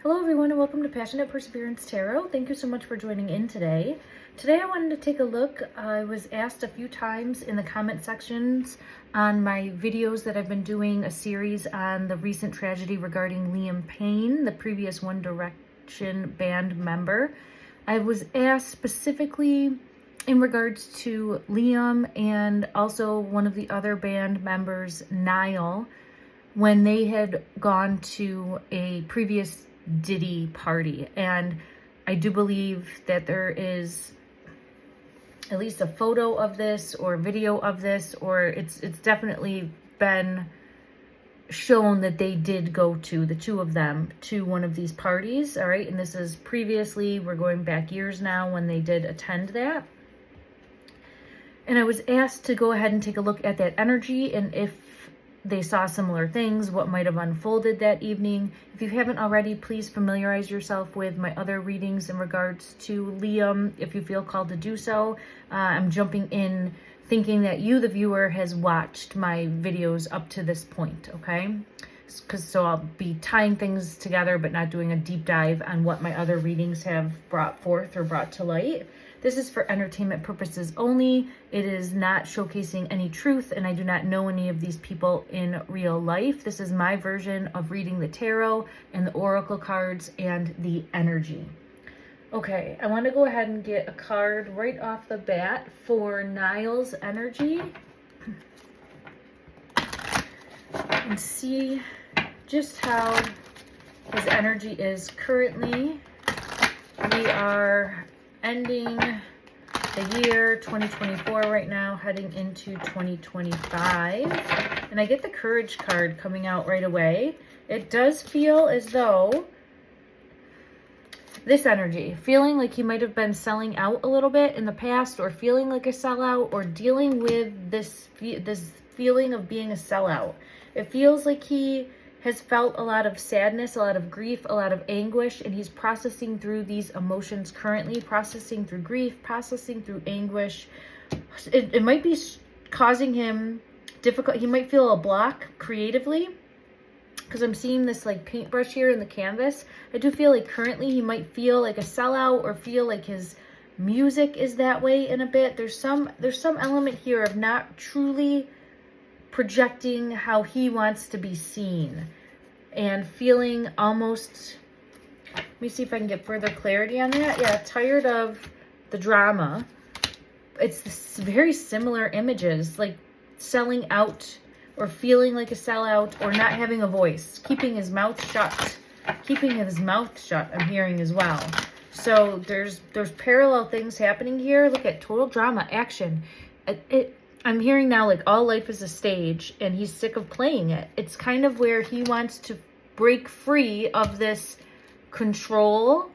Hello everyone and welcome to Passionate Perseverance Tarot. Thank you so much for joining in today. Today I wanted to take a look. I was asked a few times in the comment sections on my videos that I've been doing a series on the recent tragedy regarding Liam Payne, the previous One Direction band member. I was asked specifically in regards to Liam and also one of the other band members, Niall, when they had gone to a previous Diddy party. And I do believe that there is at least a photo of this or video of this, or it's definitely been shown that they did go to, the two of them, to one of these parties. All right, and this is previously, we're going back years now when they did attend that. And I was asked to go ahead and take a look at that energy and if they saw similar things, what might have unfolded that evening. If you haven't already, please familiarize yourself with my other readings in regards to Liam, if you feel called to do so. I'm jumping in thinking that you, the viewer, has watched my videos up to this point, okay? So I'll be tying things together, but not doing a deep dive on what my other readings have brought forth or brought to light. This is for entertainment purposes only. It is not showcasing any truth, and I do not know any of these people in real life. This is my version of reading the tarot and the oracle cards and the energy. Okay, I want to go ahead and get a card right off the bat for Niall's energy and see just how his energy is currently. We are ending the year 2024 right now, heading into 2025. And I get the Courage card coming out right away. It does feel as though this energy, feeling like he might have been selling out a little bit in the past, or feeling like a sellout, or dealing with this feeling of being a sellout. It feels like he has felt a lot of sadness, a lot of grief, a lot of anguish, and he's processing through these emotions currently, processing through grief, processing through anguish. It might be causing him difficult. He might feel a block creatively, because I'm seeing this like paintbrush here in the canvas. I do feel like currently he might feel like a sellout, or feel like his music is that way in a bit. There's some element here of not truly projecting how he wants to be seen, and feeling almost, let me see if I can get further clarity on that. Yeah, tired of the drama. It's this very similar images, like selling out, or feeling like a sellout, or not having a voice, keeping his mouth shut. Keeping his mouth shut, I'm hearing as well. So there's parallel things happening here. Look at total drama, action. I'm hearing now like all life is a stage, and he's sick of playing it. It's kind of where he wants to break free of this control,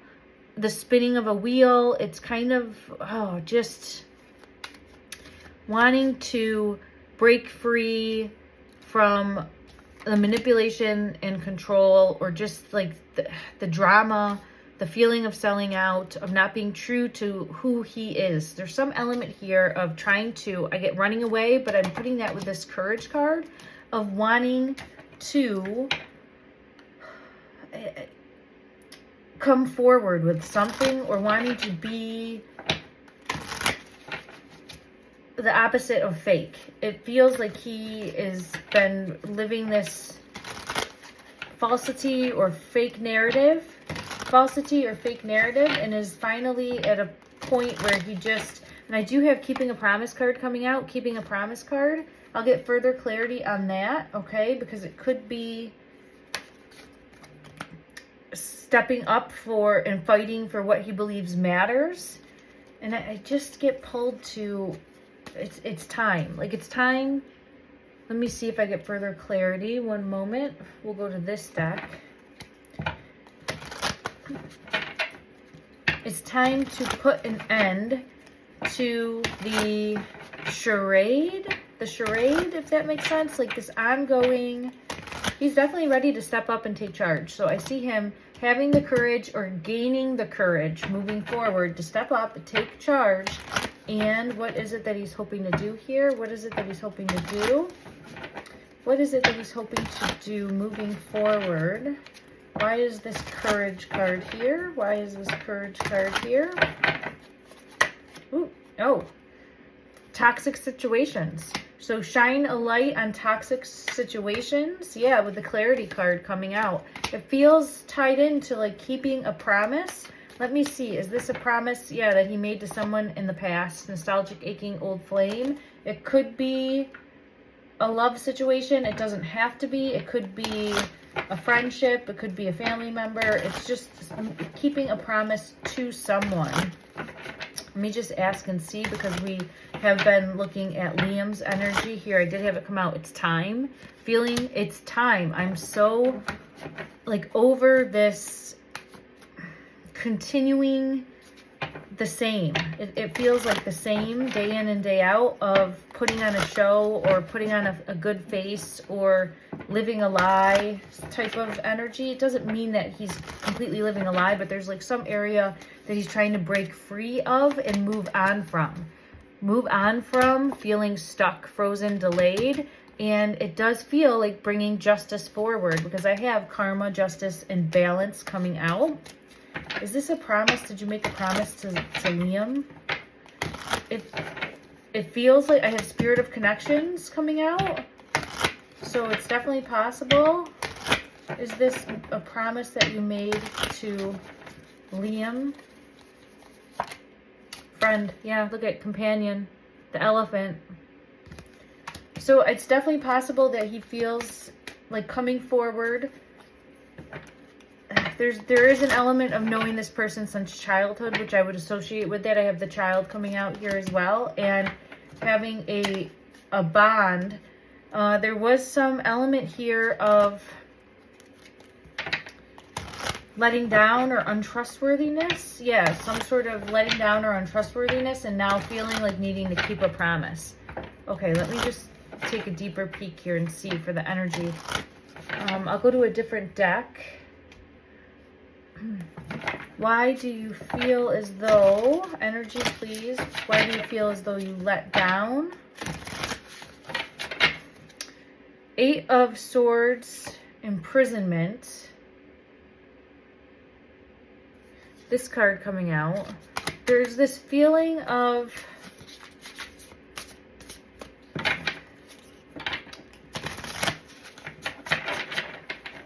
the spinning of a wheel. It's kind of, just wanting to break free from the manipulation and control, or just like the drama, the feeling of selling out, of not being true to who he is. There's some element here of trying to, I get running away, but I'm putting that with this Courage card, of wanting to come forward with something, or wanting to be the opposite of fake. It feels like he has been living this falsity or fake narrative, and is finally at a point where he just, and I do have Keeping a Promise card coming out, Keeping a Promise card. I'll get further clarity on that, okay, because it could be stepping up for and fighting for what he believes matters. And I just get pulled to, it's time. Like, it's time. Let me see if I get further clarity. One moment. We'll go to this deck. It's time to put an end to the charade. The charade, if that makes sense. Like this ongoing, he's definitely ready to step up and take charge. So I see him having the courage, or gaining the courage, moving forward to step up and take charge. And what is it that he's hoping to do here? What is it that he's hoping to do? What is it that he's hoping to do moving forward? Why is this courage card here? Why is this courage card here? Ooh, oh, toxic situations. So shine a light on toxic situations. Yeah, with the clarity card coming out. It feels tied into like keeping a promise. Let me see. Is this a promise? Yeah, that he made to someone in the past. Nostalgic, aching, old flame. It could be a love situation. It doesn't have to be. It could be a friendship. It could be a family member. It's just keeping a promise to someone. Let me just ask and see, because we have been looking at Liam's energy here. I did have it come out. It's time. Feeling it's time. I'm so like over this continuing the same. It feels like the same day in and day out of putting on a show or putting on a good face or living a lie type of energy. It doesn't mean that he's completely living a lie, but there's like some area that he's trying to break free of and move on from. Move on from feeling stuck, frozen, delayed. And it does feel like bringing justice forward, because I have karma, justice, and balance coming out. Is this a promise? Did you make a promise to Liam? It feels like I have spirit of connections coming out. So it's definitely possible. Is this a promise that you made to Liam? Friend. Yeah, look at companion. The elephant. So it's definitely possible that he feels like coming forward. There is an element of knowing this person since childhood, which I would associate with that. I have the child coming out here as well, and having a bond. There was some element here of letting down or untrustworthiness. Yeah, some sort of letting down or untrustworthiness, and now feeling like needing to keep a promise. Okay, let me just take a deeper peek here and see for the energy. I'll go to a different deck. Why do you feel as though, energy please, why do you feel as though you let down? 8 of Swords, imprisonment. This card coming out. There's this feeling of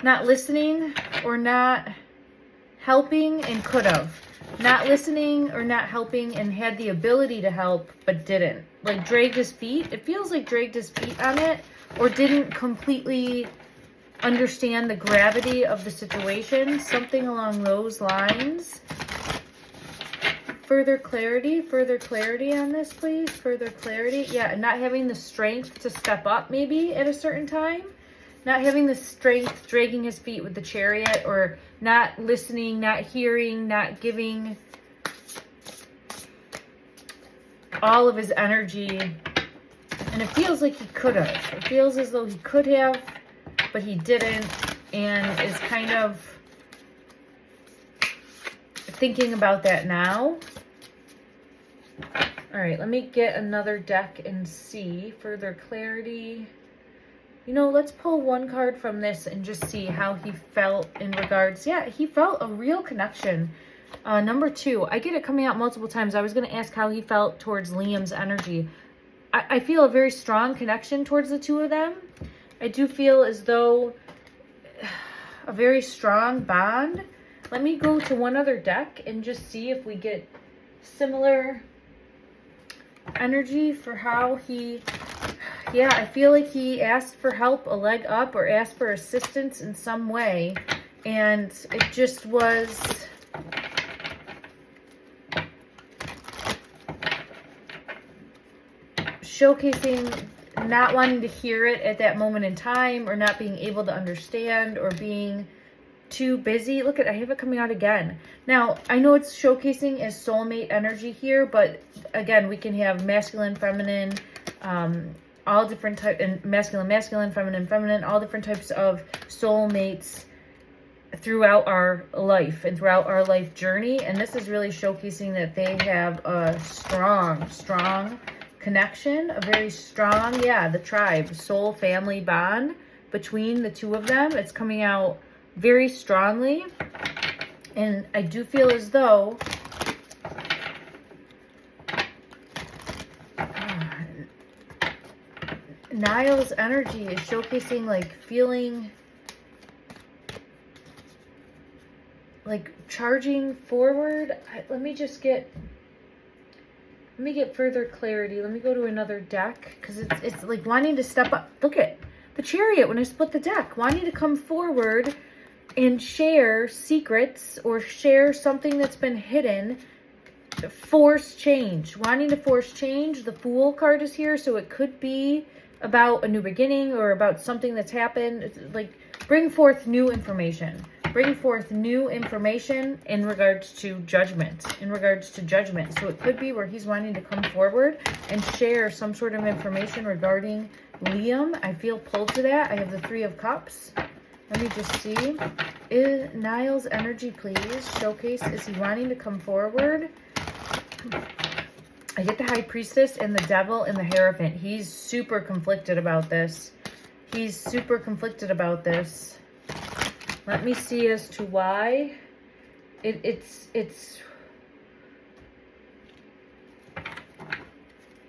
not listening or not helping and could have. Not listening or not helping and had the ability to help but didn't. Like dragged his feet. It feels like dragged his feet on it, or didn't completely understand the gravity of the situation. Something along those lines. Further clarity on this, please. Further clarity. Yeah, not having the strength to step up maybe at a certain time. Not having the strength, dragging his feet with the chariot, or not listening, not hearing, not giving all of his energy. And it feels like he could have. It feels as though he could have, but he didn't, and is kind of thinking about that now. All right, let me get another deck and see further clarity. You know, let's pull one card from this and just see how he felt in regards. Yeah, he felt a real connection. Number 2, I get it coming out multiple times. I was going to ask how he felt towards Liam's energy. I feel a very strong connection towards the two of them. I do feel as though a very strong bond. Let me go to one other deck and just see if we get similar energy for how he... Yeah, I feel like he asked for help, a leg up, or asked for assistance in some way. And it just was... showcasing not wanting to hear it at that moment in time, or not being able to understand, or being too busy. Look at, I have it coming out again. Now, I know it's showcasing as soulmate energy here, but again, we can have masculine, feminine, all different types, and masculine, feminine, all different types of soulmates throughout our life and throughout our life journey. And this is really showcasing that they have a strong connection, a very strong, yeah, the tribe, soul, family bond between the two of them. It's coming out very strongly. And I do feel as though Niall's energy is showcasing like feeling like charging forward. Let me get further clarity. Let me go to another deck, because it's like wanting to step up. Look at the Chariot when I split the deck, wanting to come forward and share secrets or share something that's been hidden. Force change, wanting to force change. The Fool card is here, so it could be about a new beginning or about something that's happened. It's like bring forth new information. Bring forth new information in regards to judgment. So it could be where he's wanting to come forward and share some sort of information regarding Liam. I feel pulled to that. I have the Three of Cups. Let me just see. Is Niall's energy, please? Showcase. Is he wanting to come forward? I get the High Priestess and the Devil and the Hierophant. He's super conflicted about this. Let me see as to why. It's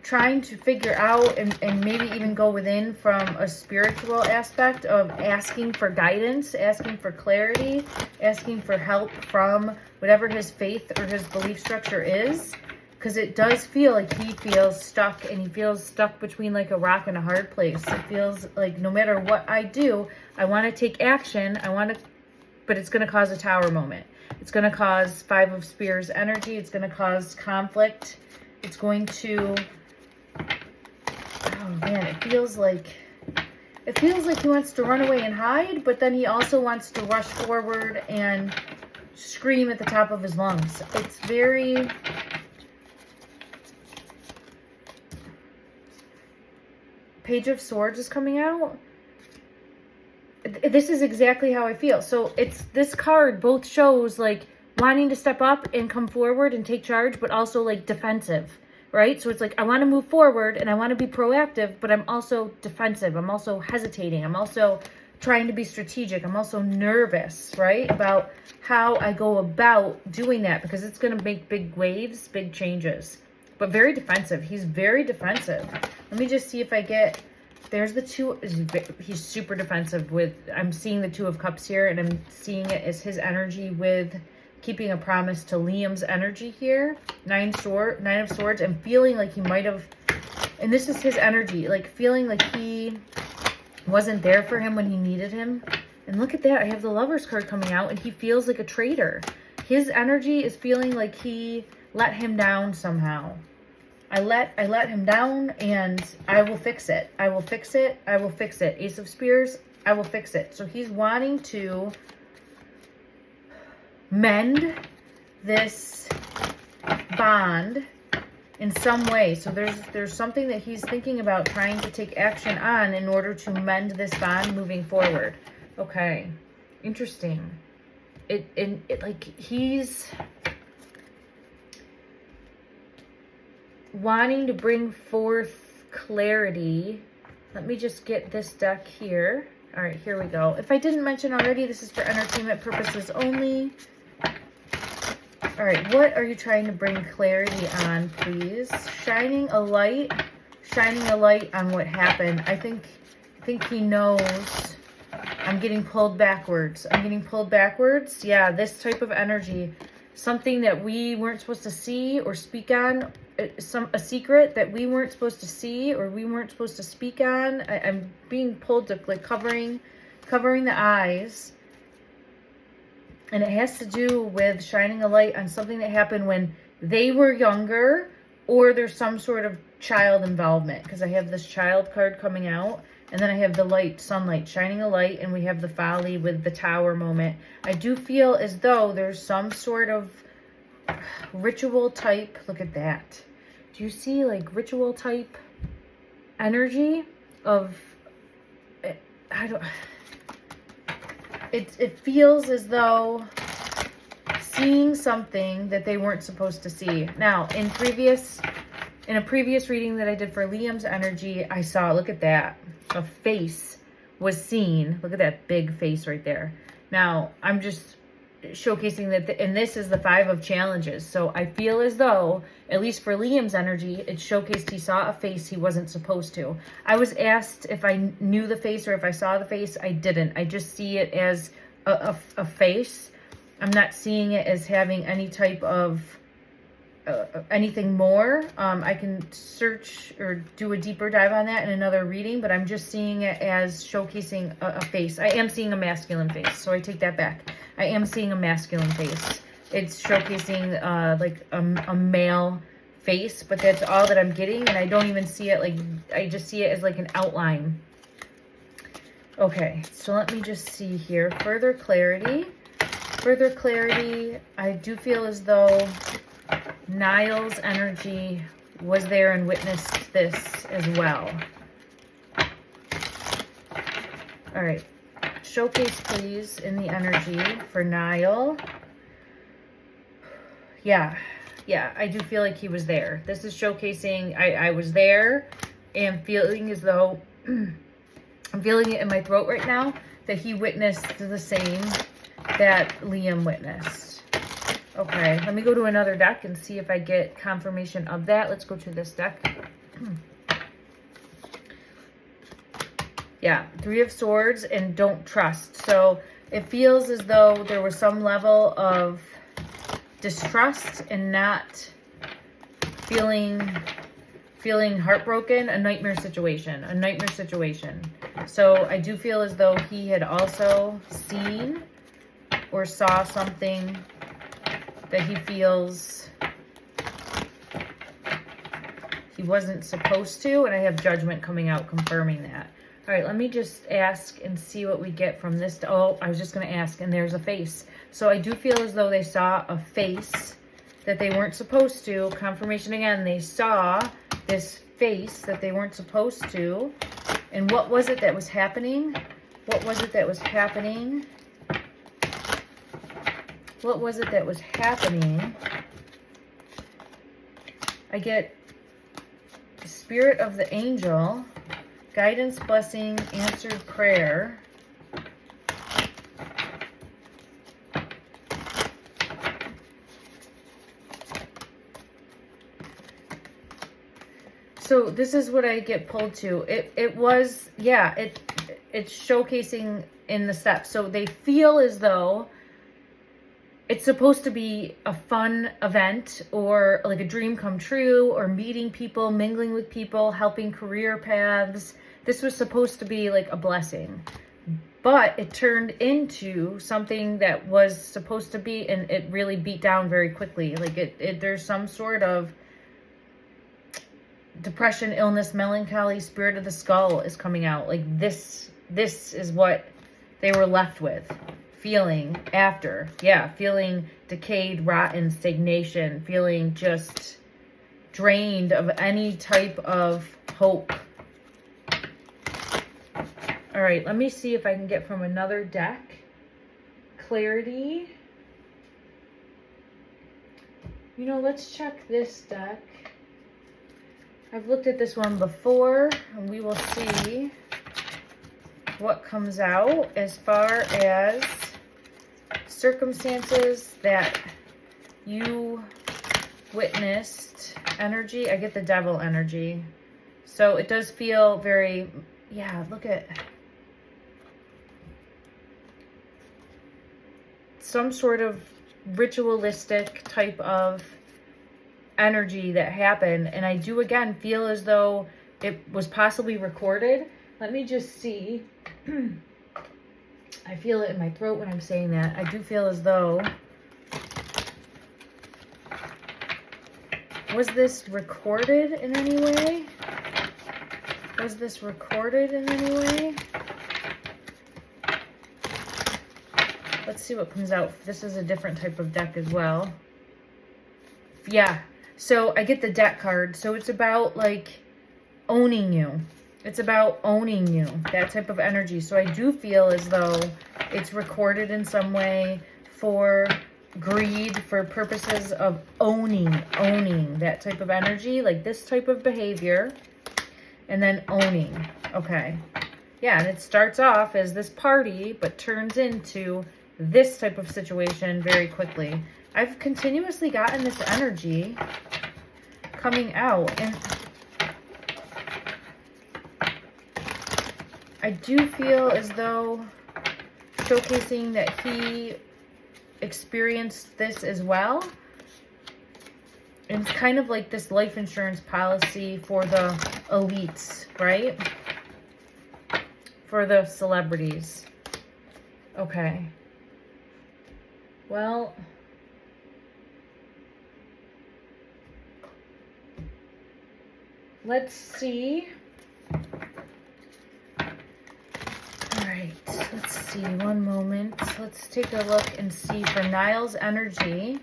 trying to figure out and maybe even go within from a spiritual aspect of asking for guidance, asking for clarity, asking for help from whatever his faith or his belief structure is. Because it does feel like he feels stuck, and he feels stuck between like a rock and a hard place. It feels like no matter what I do, I want to take action. But it's going to cause a Tower moment. It's going to cause Five of Spears energy. It's going to cause conflict. It's going to, oh man, it feels like he wants to run away and hide, but then he also wants to rush forward and scream at the top of his lungs. It's very... Page of Swords is coming out. This is exactly how I feel. So it's this card both shows like wanting to step up and come forward and take charge, but also like defensive, right? So it's like I want to move forward and I want to be proactive, but I'm also defensive. I'm also hesitating. I'm also trying to be strategic. I'm also nervous, right? About how I go about doing that, because it's going to make big waves, big changes. But very defensive. He's very defensive. Let me just see if I get... There's the two... He's super defensive with... I'm seeing the Two of Cups here, and I'm seeing it as his energy with keeping a promise to Liam's energy here. Nine of Swords, and feeling like he might have... And this is his energy. Like, feeling like he wasn't there for him when he needed him. And look at that. I have the Lovers card coming out, and he feels like a traitor. His energy is feeling like he let him down somehow. I let him down, and I will fix it. I will fix it. I will fix it. Ace of Spears, I will fix it. So he's wanting to mend this bond in some way. So there's something that he's thinking about trying to take action on in order to mend this bond moving forward. Okay, interesting. It like he's wanting to bring forth clarity. Let me just get this deck here. All right, here we go. If I didn't mention already, this is for entertainment purposes only. All right, what are you trying to bring clarity on, please? Shining a light on what happened. I think he knows. I'm getting pulled backwards. Yeah, this type of energy. Something that we weren't supposed to see or speak on. A secret that we weren't supposed to see or we weren't supposed to speak on. I'm being pulled to like covering the eyes. And it has to do with shining a light on something that happened when they were younger, or there's some sort of child involvement, because I have this child card coming out, and then I have the light, sunlight, shining a light, and we have the Folly with the Tower moment. I do feel as though there's some sort of ritual type. Look at that. Do you see like ritual type energy of... It feels as though seeing something that they weren't supposed to see. Now, in a previous reading that I did for Liam's energy, I saw, look at that, a face was seen. Look at that big face right there. Now, I'm just showcasing that, and this is the 5 of challenges. So I feel as though, at least for Liam's energy, it showcased he saw a face he wasn't supposed to. I was asked if I knew the face or if I saw the face. I didn't. I just see it as a face. I'm not seeing it as having any type of anything more. I can search or do a deeper dive on that in another reading, but I'm just seeing it as showcasing a face. I am seeing a masculine face, so I take that back. I am seeing a masculine face. It's showcasing like a male face, but that's all that I'm getting, and I don't even see it like, I just see it as like an outline. Okay, so let me just see here. Further clarity. Further clarity. I do feel as though Niall's energy was there and witnessed this as well. All right. Showcase, please, in the energy for Niall. Yeah, I do feel like he was there. This is showcasing I was there and feeling as though, I'm feeling it in my throat right now, that he witnessed the same that Liam witnessed. Okay, let me go to another deck and see if I get confirmation of that. Let's go to this deck. Yeah, 3 of Swords and don't trust. So it feels as though there was some level of distrust and not feeling heartbroken. A nightmare situation. So I do feel as though he had also seen or saw something that he feels he wasn't supposed to, and I have Judgment coming out confirming that. All right, let me just ask and see what we get from this. Oh, I was just going to ask, and there's a face. So I do feel as though they saw a face that they weren't supposed to. Confirmation again, they saw this face that they weren't supposed to. And what was it that was happening? What was it that was happening? What was it that was happening? I get the Spirit of the Angel, guidance, blessing, answered prayer. So this is what I get pulled to. It was, yeah, it's showcasing in the steps. So they feel as though it's supposed to be a fun event or like a dream come true, or meeting people, mingling with people, helping career paths. This was supposed to be like a blessing, but it turned into something that was supposed to be, and it really beat down very quickly. Like there's some sort of depression, illness, melancholy, spirit of the skull is coming out. Like this is what they were left with. Feeling after, yeah, feeling decayed, rotten, stagnation, feeling just drained of any type of hope. All right, let me see if I can get from another deck clarity. You know, let's check this deck. I've looked at this one before, and we will see what comes out as far as circumstances that you witnessed. Energy, I get the Devil energy. So it does feel very, yeah, look at some sort of ritualistic type of energy that happened. And I do again feel as though it was possibly recorded. Let me just see. I feel it in my throat when I'm saying that. I do feel as though, was this recorded in any way? Was this recorded in any way? Let's see what comes out. This is a different type of deck as well. Yeah. So I get the deck card. So it's about like owning you. It's about owning you, that type of energy. So I do feel as though it's recorded in some way for greed, for purposes of owning that type of energy, like this type of behavior, and then owning. Okay. Yeah, and it starts off as this party, but turns into this type of situation very quickly. I've continuously gotten this energy coming out, and I do feel as though showcasing that he experienced this as well. And it's kind of like this life insurance policy for the elites, right? For the celebrities. Okay. Well, let's see. All right, let's see, one moment. Let's take a look and see for Niall's energy.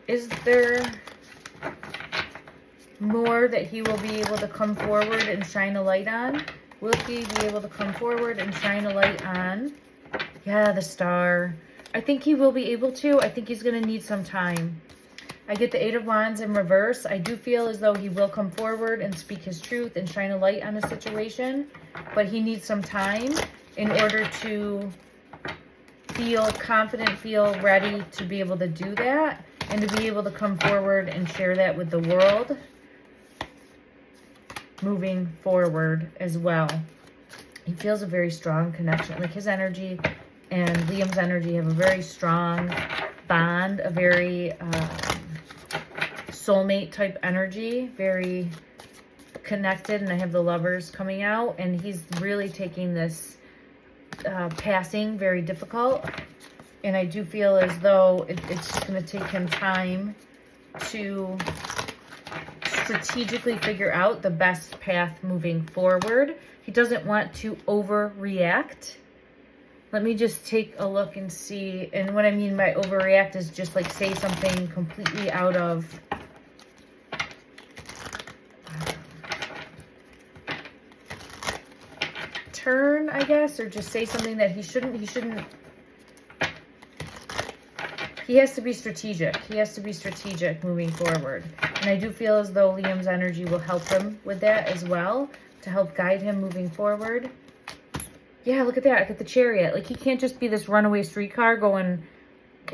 Is there more that he will be able to come forward and shine a light on? Will he be able to come forward and shine a light on? Yeah, the Star. I think he will be able to. I think he's going to need some time. I get the Eight of Wands in reverse. I do feel as though he will come forward and speak his truth and shine a light on the situation, but he needs some time in order to feel confident, feel ready to be able to do that, and to be able to come forward and share that with the world moving forward as well. He feels a very strong connection. Like his energy and Liam's energy have a very strong bond, a very soulmate type energy, very connected. And I have the Lovers coming out, and he's really taking this passing very difficult. And I do feel as though it's just going to take him time to strategically figure out the best path moving forward. He doesn't want to overreact. Let me just take a look and see. And what I mean by overreact is just like say something completely out of turn, I guess, or just say something that he shouldn't. He has to be strategic. He has to be strategic moving forward. And I do feel as though Liam's energy will help him with that as well, to help guide him moving forward. Yeah, look at that. I get the Chariot. Like, he can't just be this runaway streetcar going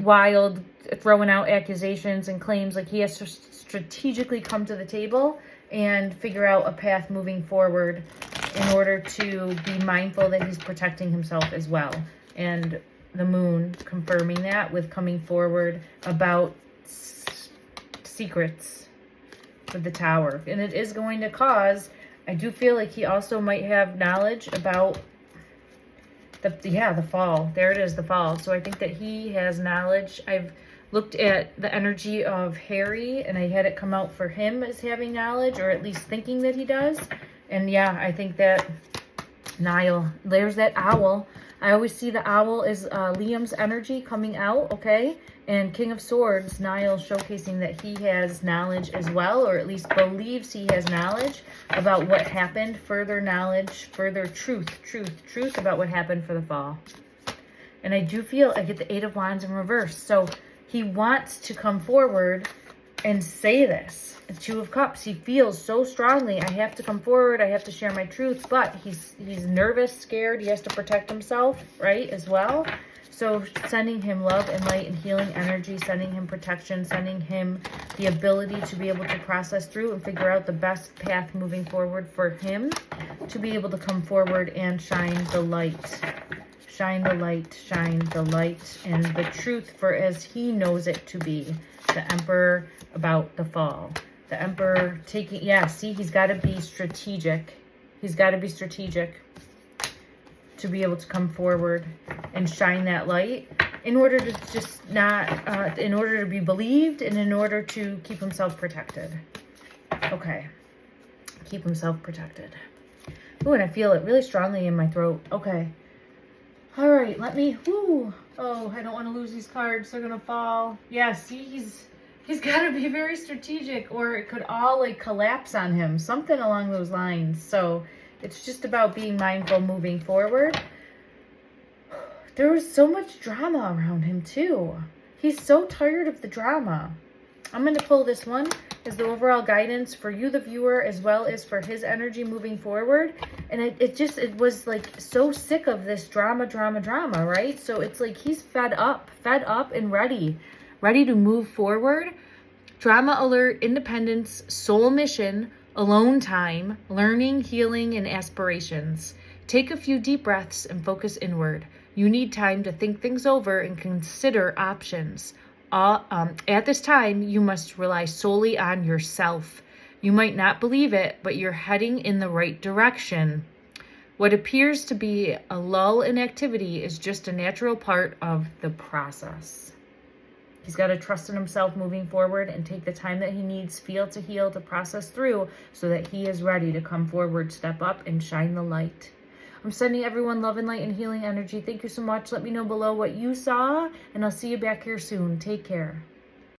wild, throwing out accusations and claims. Like, he has to strategically come to the table and figure out a path moving forward in order to be mindful that he's protecting himself as well. And the Moon confirming that with coming forward about secrets with the Tower. And it is going to cause, I do feel like he also might have knowledge about the fall. There it is, the fall. So I think that he has knowledge. I've looked at the energy of Harry, and I had it come out for him as having knowledge, or at least thinking that he does. And yeah, I think that Niall, there's that owl. I always see the owl is Liam's energy coming out, okay? And King of Swords, Niall showcasing that he has knowledge as well, or at least believes he has knowledge about what happened, further knowledge, further truth about what happened for the fall. And I do feel, I get the Eight of Wands in reverse. So he wants to come forward and say this. The Two of Cups, he feels so strongly, I have to come forward, I have to share my truth, but he's nervous, scared, he has to protect himself, right, as well. So sending him love and light and healing energy, sending him protection, sending him the ability to be able to process through and figure out the best path moving forward for him to be able to come forward and shine the light. Shine the light, shine the light, and the truth for as he knows it to be. The Emperor about the fall. The Emperor taking, yeah, see, he's got to be strategic. He's got to be strategic to be able to come forward and shine that light in order to just not, in order to be believed and in order to keep himself protected. Okay. Keep himself protected. Ooh, and I feel it really strongly in my throat. Okay. All right, let me, whoo. Oh, I don't want to lose these cards. They're going to fall. Yeah, see, he's got to be very strategic, or it could all like collapse on him. Something along those lines. So it's just about being mindful moving forward. There was so much drama around him too. He's so tired of the drama. I'm going to pull this one. is the overall guidance for you, the viewer, as well as for his energy moving forward. And it was like so sick of this drama, right? So it's like he's fed up and ready to move forward. Drama alert, independence, soul mission, alone time, learning, healing, and aspirations. Take a few deep breaths and focus inward. You need time to think things over and consider options. At this time, you must rely solely on yourself. You might not believe it, but you're heading in the right direction. What appears to be a lull in activity is just a natural part of the process. He's got to trust in himself moving forward and take the time that he needs, feel to heal, to process through, so that he is ready to come forward, step up, and shine the light. I'm sending everyone love and light and healing energy. Thank you so much. Let me know below what you saw, and I'll see you back here soon. Take care.